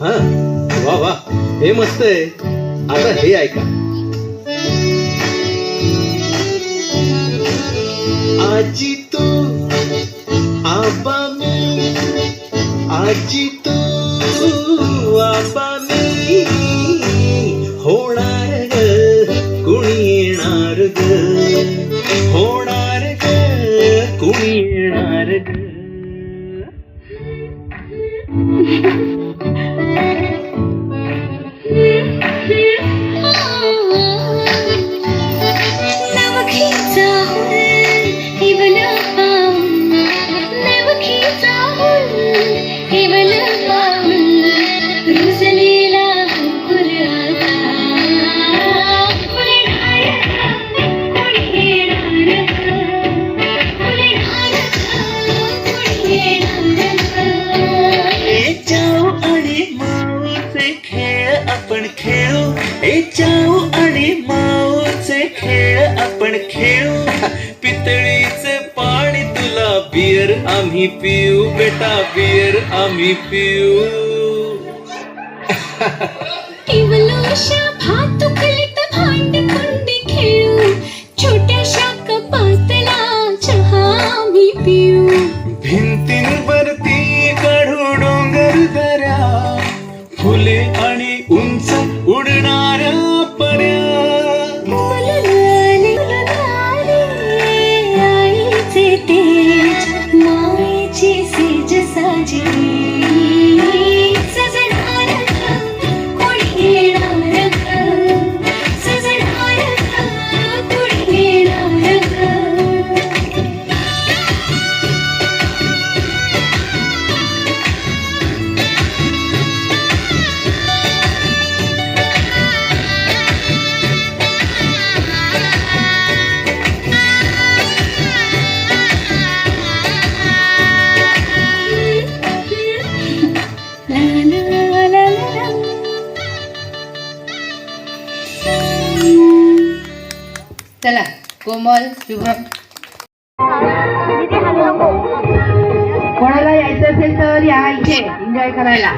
हा वा वा, हे मस्त आहे. आता हे ऐका. आजी तू आबा मी, आजी तू आबा मी, होणार ग कुणी येणार ग, होणार ग कुणी येणार ग. आपण खेळू, ए जाऊ आणि माऊचे खेळ आपण खेळू. पितळीचे पाणी तुला, बियर आम्ही पिऊ बेटा, बियर आम्ही पिऊ. इवलोशा भातुकलीत भांडी कुंडी खेळू, छोट्याशा कपातला चहा आम्ही पिऊ. भिंतींवरती काढू डोंगर दऱ्या, फुले आणि उंच उडणाऱ्या पर्या. आईचे तेज, मायेची सेज साजी, सजणार कोणी येणार ग, सजणार कोणी येणार ग. चला कोमल, शुभम, कोणाला यायचं असेल तर या इथे एन्जॉय करायला.